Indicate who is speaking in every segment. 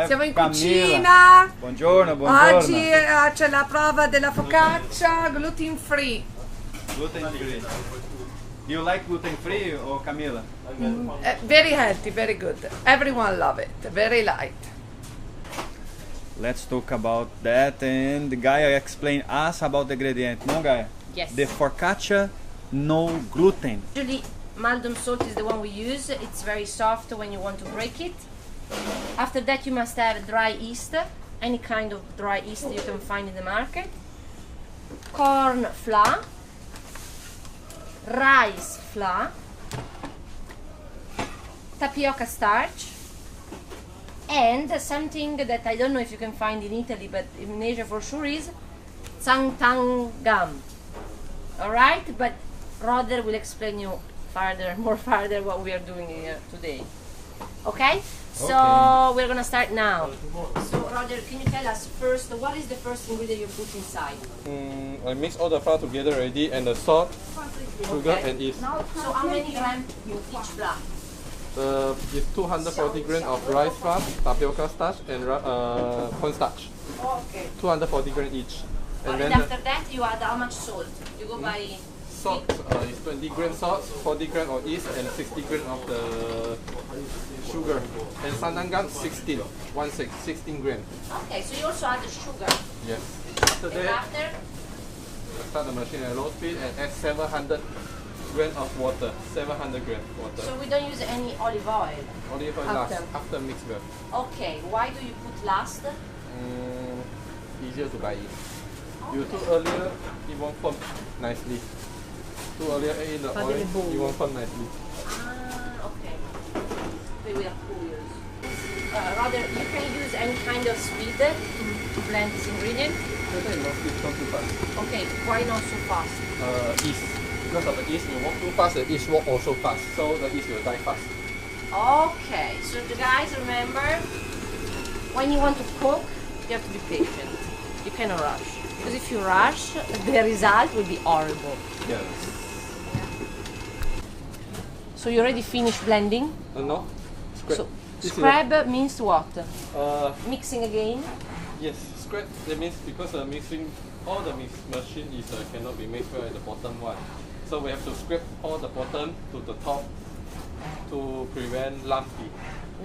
Speaker 1: have
Speaker 2: Siamo in
Speaker 1: Camilla.
Speaker 2: cucina.
Speaker 1: Buongiorno, buongiorno.
Speaker 2: Oggi c'è la prova della focaccia gluten free.
Speaker 1: Gluten free. Do you like gluten free or Camilla?
Speaker 2: Very healthy, very good. Everyone love it. Very light.
Speaker 1: Let's talk about that, and Gaia explain us about the ingredient. No, Gaia?
Speaker 3: Yes.
Speaker 1: The focaccia, no gluten.
Speaker 3: Usually Maldon salt is the one we use. It's very soft when you want to break it. After that you must have dry yeast, any kind of dry yeast you can find in the market. Corn flour, rice flour, tapioca starch, and something that I don't know if you can find in Italy, but in Asia for sure is tang gum. Alright, but Roder will explain you more further what we are doing here today. Okay? So we're gonna start now. So Roger, can you tell us first what is the first ingredient you put inside?
Speaker 4: I mix all the flour together already, and the salt, sugar, and yeast.
Speaker 3: So how many grams each flour?
Speaker 4: It's 240 grams of rice flour, tapioca starch, and corn starch.
Speaker 3: Okay.
Speaker 4: 240 grams each.
Speaker 3: And
Speaker 4: then
Speaker 3: after that you add how much salt? You go by
Speaker 4: salt is 20 grams salt, 40 grams of yeast, and 60 grams of the sugar. And sandangam 16 grams.
Speaker 3: Okay, so you also add the sugar.
Speaker 4: Yes. After
Speaker 3: And
Speaker 4: that,
Speaker 3: after?
Speaker 4: start the machine at low speed and add 700 grams of water. 700 grams water.
Speaker 3: So we don't use any olive oil.
Speaker 4: Olive oil last after mix well.
Speaker 3: Okay, why do you put last?
Speaker 4: Easier to buy in. You too earlier, it won't form nicely. Too earlier in the oil, it won't form nicely.
Speaker 3: Okay. We are curious. Rather, you can use any kind of speed to blend this ingredient.
Speaker 4: Not too fast.
Speaker 3: Okay, why not so fast?
Speaker 4: Yeast. Because of the yeast, you walk too fast, the yeast walk also fast. So the yeast will die fast.
Speaker 3: Okay, so the guys remember, when you want to cook, you have to be patient. You cannot rush. Because if you rush, the result will be horrible.
Speaker 4: Yes.
Speaker 3: So you already finished blending?
Speaker 4: No? Scrap.
Speaker 3: So scrub means what? Mixing again?
Speaker 4: Yes, scrap. That means because the mixing, all the machine is cannot be mixed well at the bottom one. So we have to scrape all the bottom to the top to prevent lumpy.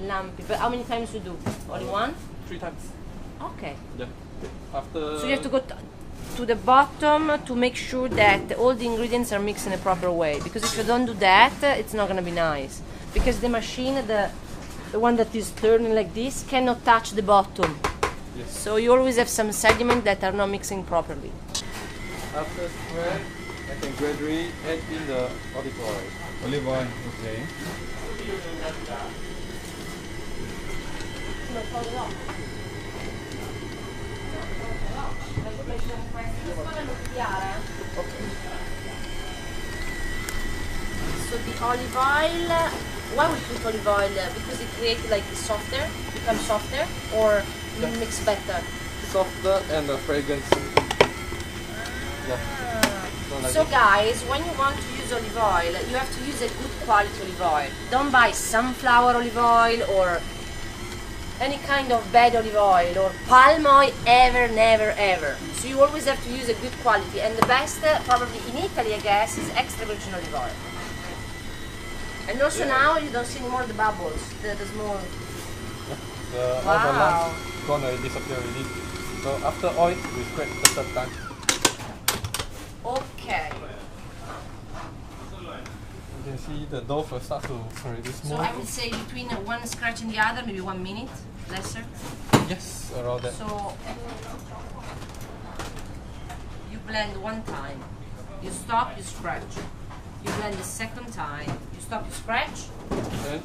Speaker 3: Lumpy. But how many times you do? Only one?
Speaker 4: 3 times.
Speaker 3: Okay.
Speaker 4: Yeah. After.
Speaker 3: So you have to go to the bottom to make sure that all the ingredients are mixed in a proper way. Because if you don't do that, it's not going to be nice. Because the machine, the one that is turning like this, cannot touch the bottom.
Speaker 4: Yes.
Speaker 3: So you always have some sediment that are not mixing properly.
Speaker 4: After scrap, I can gradually add in the olive oil.
Speaker 1: Olive oil, okay.
Speaker 3: So the olive oil, why we put olive oil? Because it creates like softer, becomes softer, or mix better?
Speaker 4: Softer and the fragrance. Yeah.
Speaker 3: So guys, when you want to use olive oil, you have to use a good quality olive oil. Don't buy sunflower olive oil or any kind of bad olive oil or palm oil, ever, never, ever. So you always have to use a good quality, and the best, probably in Italy, I guess, is extra virgin olive oil. And also now you don't see anymore the bubbles, the small.
Speaker 4: All the lumps gone already, disappear already. So after oil, we scrape the third time.
Speaker 3: Okay.
Speaker 4: You can see the dough will start to already smooth.
Speaker 3: So I would say between one scratch and the other, maybe 1 minute, lesser.
Speaker 4: Yes, around that.
Speaker 3: So you blend one time, you stop, you scratch. You blend the second time, you stop, you scratch.
Speaker 4: Then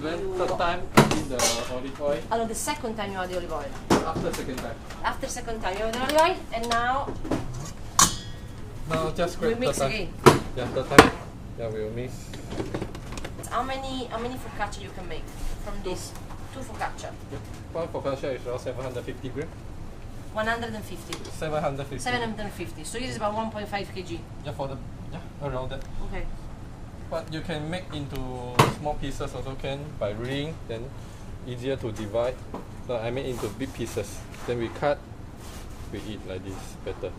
Speaker 4: blend third time in the olive oil.
Speaker 3: Allora, the second time you add the olive oil.
Speaker 4: After second time.
Speaker 3: After second time you add the olive oil, and now
Speaker 4: Now just scrape
Speaker 3: we mix
Speaker 4: third time.
Speaker 3: again.
Speaker 4: Yeah, third time. Yeah, we'll mix.
Speaker 3: How many focaccia you can make from this? 2 focaccia.
Speaker 4: One focaccia is around 750 grams.
Speaker 3: 150.
Speaker 4: 750.
Speaker 3: 750. So it is about 1.5 kg.
Speaker 4: Yeah, for the around that.
Speaker 3: Okay.
Speaker 4: But you can make into small pieces also can by ring. Then easier to divide. So I made into big pieces. Then we cut, we eat like this better.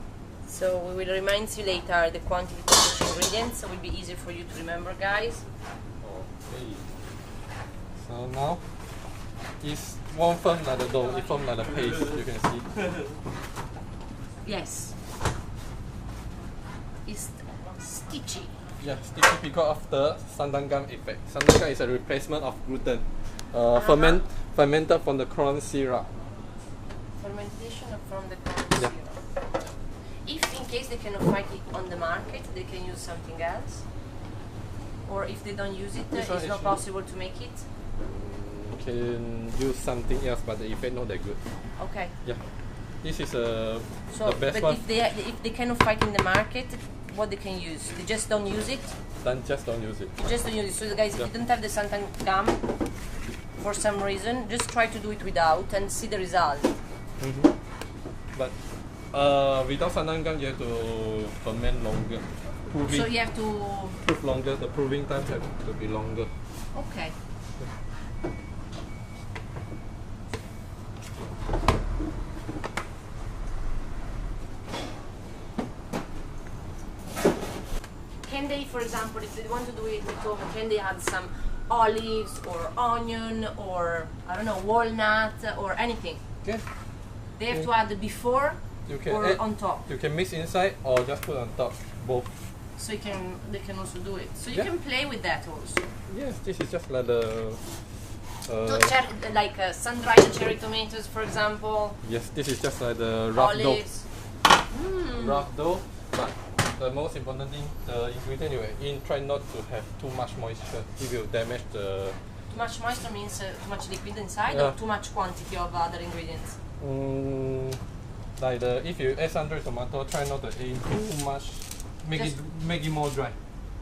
Speaker 3: So we will remind you later the quantity of each ingredient, so it will be easier for you to remember, guys.
Speaker 4: Okay. So now it's one firm like the dough, it forms like the paste, you can see.
Speaker 3: Yes. It's stitchy.
Speaker 4: Yeah, sticky because of the santan gum effect. Santan gum is a replacement of gluten. Fermented from the corn syrup.
Speaker 3: Fermentation from the corn
Speaker 4: Yeah.
Speaker 3: syrup. If in case they cannot find it on the market, they can use something else. Or if they don't use it,
Speaker 4: This
Speaker 3: it's
Speaker 4: one
Speaker 3: not possible to make it.
Speaker 4: You can use something else, but the effect not that good.
Speaker 3: Okay.
Speaker 4: Yeah, this is
Speaker 3: So,
Speaker 4: the best
Speaker 3: but
Speaker 4: one.
Speaker 3: if they cannot find in the market, what they can use? They just don't use it.
Speaker 4: Then just don't use it.
Speaker 3: You just don't use it. So guys, if
Speaker 4: Yeah.
Speaker 3: you don't have the santan gum for some reason, just try to do it without and see the result.
Speaker 4: But without santan gum, you have to ferment longer.
Speaker 3: So you have to.
Speaker 4: Prove longer. The proving time have to be longer.
Speaker 3: Okay. Can they, for example, if they want to do it at home, can they add some olives or onion or I don't know, walnut or anything?
Speaker 4: Okay.
Speaker 3: They have to add before
Speaker 4: You can
Speaker 3: or
Speaker 4: add,
Speaker 3: on top.
Speaker 4: You can mix inside or just put on top. Both.
Speaker 3: So they can also do it. So you
Speaker 4: Yeah.
Speaker 3: can play with that also.
Speaker 4: Yes, this is just like the.
Speaker 3: So like sun-dried cherry tomatoes, for example,
Speaker 4: Yes, this is just like the rough dough.
Speaker 3: olives.
Speaker 4: Rough dough, but the most important thing, the ingredient you add in, try not to have too much moisture. It will damage the.
Speaker 3: Too much moisture means too much liquid inside,
Speaker 4: Yeah.
Speaker 3: or too much quantity of other ingredients.
Speaker 4: Like if you add sun-dried tomato, try not to add in too much. Make it more dry.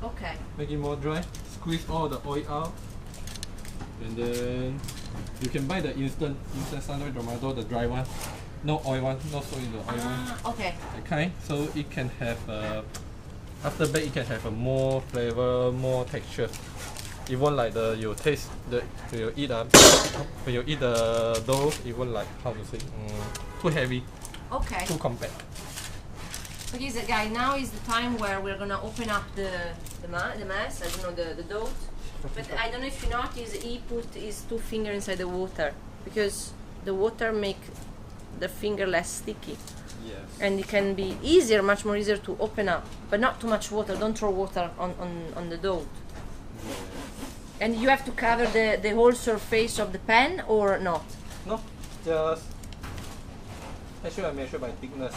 Speaker 3: Okay.
Speaker 4: Make it more dry. Squeeze all the oil out, and then you can buy the instant sun-dried tomato, the dry one. No oil one, not so in the oil one.
Speaker 3: Okay.
Speaker 4: Okay, so it can have after bake it can have a more flavor, more texture. Even like you taste when you eat the dough, even like how to say too heavy,
Speaker 3: Okay.
Speaker 4: too compact.
Speaker 3: Okay, so guys, now is the time where we're gonna open up the mass. I don't know the dough, but I don't know if you notice he put his two fingers inside the water because the water make the finger less sticky.
Speaker 4: Yes.
Speaker 3: And it can be much more easier to open up, but not too much water. Don't throw water on the dough. And you have to cover the whole surface of the pan or not?
Speaker 4: No, just I measure by thickness.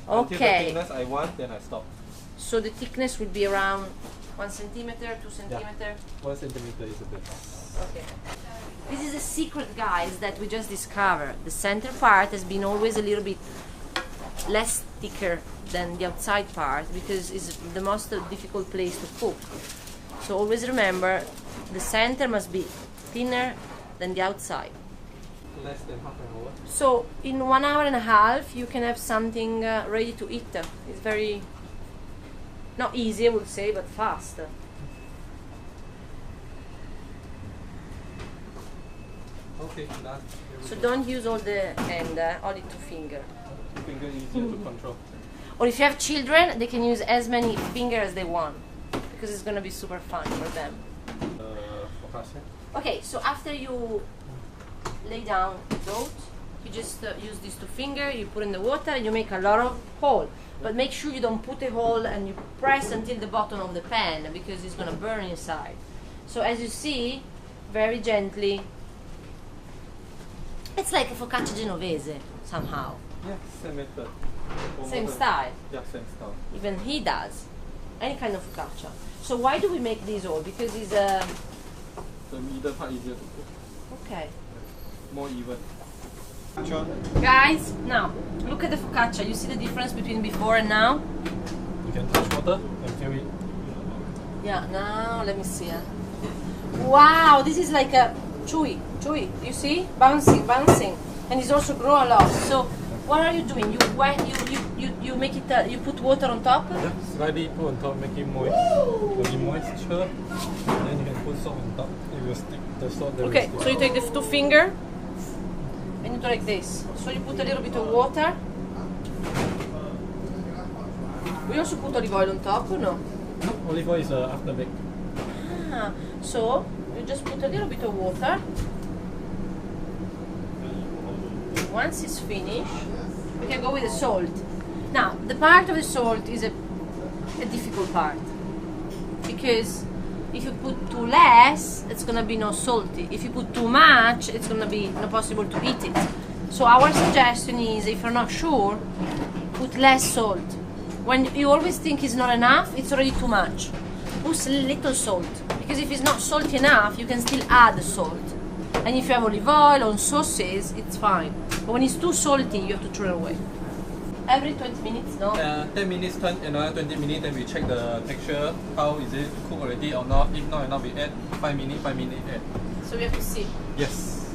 Speaker 4: Until the
Speaker 3: Okay.
Speaker 4: thickness I want, then I stop.
Speaker 3: So the thickness will be around 1 centimeter, 2 centimeter.
Speaker 4: 1 centimeter is the best.
Speaker 3: Okay. This is a secret, guys, that we just discovered. The center part has been always a little bit less thicker than the outside part because it's the most difficult place to cook. So always remember, the center must be thinner than the outside.
Speaker 4: Less than half an hour.
Speaker 3: So in 1 hour and a half, you can have something ready to eat. It's very, not easy, I would say, but fast.
Speaker 4: Okay, done.
Speaker 3: So don't use all the hand, only 2 fingers.
Speaker 4: Finger easier to control.
Speaker 3: Or if you have children, they can use as many fingers as they want because it's gonna be super fun for them.
Speaker 4: Focaccia.
Speaker 3: Okay, so after you lay down the dough, you just use these 2 fingers, you put in the water, and you make a lot of hole. But make sure you don't put a hole and you press until the bottom of the pan because it's gonna burn inside. So as you see, very gently. It's like a focaccia genovese somehow.
Speaker 4: Yeah, same method.
Speaker 3: Same style.
Speaker 4: Yeah, same style.
Speaker 3: Even he does. Any kind of focaccia. So why do we make these all? Because it's
Speaker 4: The middle part easier to cook.
Speaker 3: okay.
Speaker 4: More even.
Speaker 3: Guys, now look at the focaccia. You see the difference between before and now?
Speaker 4: You can touch water and feel it.
Speaker 3: Yeah, now let me see. Wow, this is like a chewy. You see? Bouncing. And it's also grow a lot. So what are you doing? You make it. You put water on top.
Speaker 4: Yeah, slightly put on top, make it moist. To be moisture. Then you can put salt on top. It will stick. The salt there will
Speaker 3: Okay,
Speaker 4: stick.
Speaker 3: so you take the two finger and you do like this. So you put a little bit of water. We also put olive oil on top, or no?
Speaker 4: No, olive oil is after bake.
Speaker 3: Ah, so you just put a little bit of water. Once it's finished, we can go with the salt. Now, the part of the salt is a difficult part, because if you put too less, it's gonna be not salty. If you put too much, it's gonna be not possible to eat it. So our suggestion is, if you're not sure, put less salt. When you always think it's not enough, it's already too much. Put a little salt, because if it's not salty enough, you can still add salt. And if you have olive oil on sauces, it's fine. But when it's too salty, you have to throw it away. Every 20 minutes, no?
Speaker 4: 10 minutes, turn another 20 minutes, then we check the texture. How is it cooked already or not? If not enough, we add 5 minutes, add.
Speaker 3: So we have to see.
Speaker 4: Yes.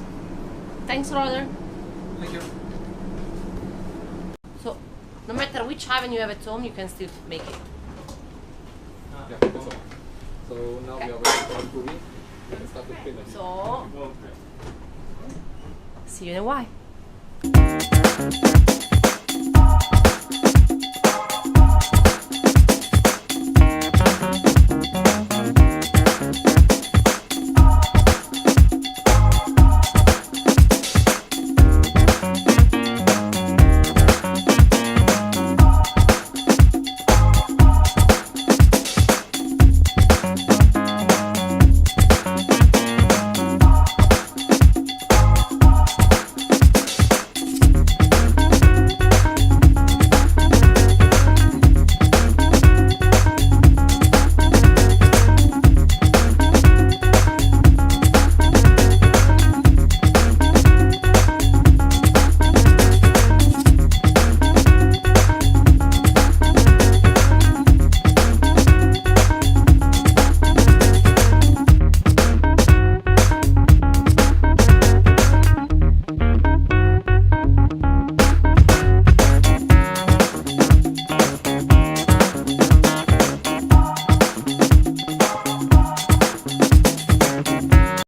Speaker 3: Thanks, Roger.
Speaker 4: Thank you.
Speaker 3: So, no matter which oven you have at home, you can still make it.
Speaker 4: Yeah, that's all. So now we are ready for cooking. Let's start to clean the meat.
Speaker 3: So, see you in a while.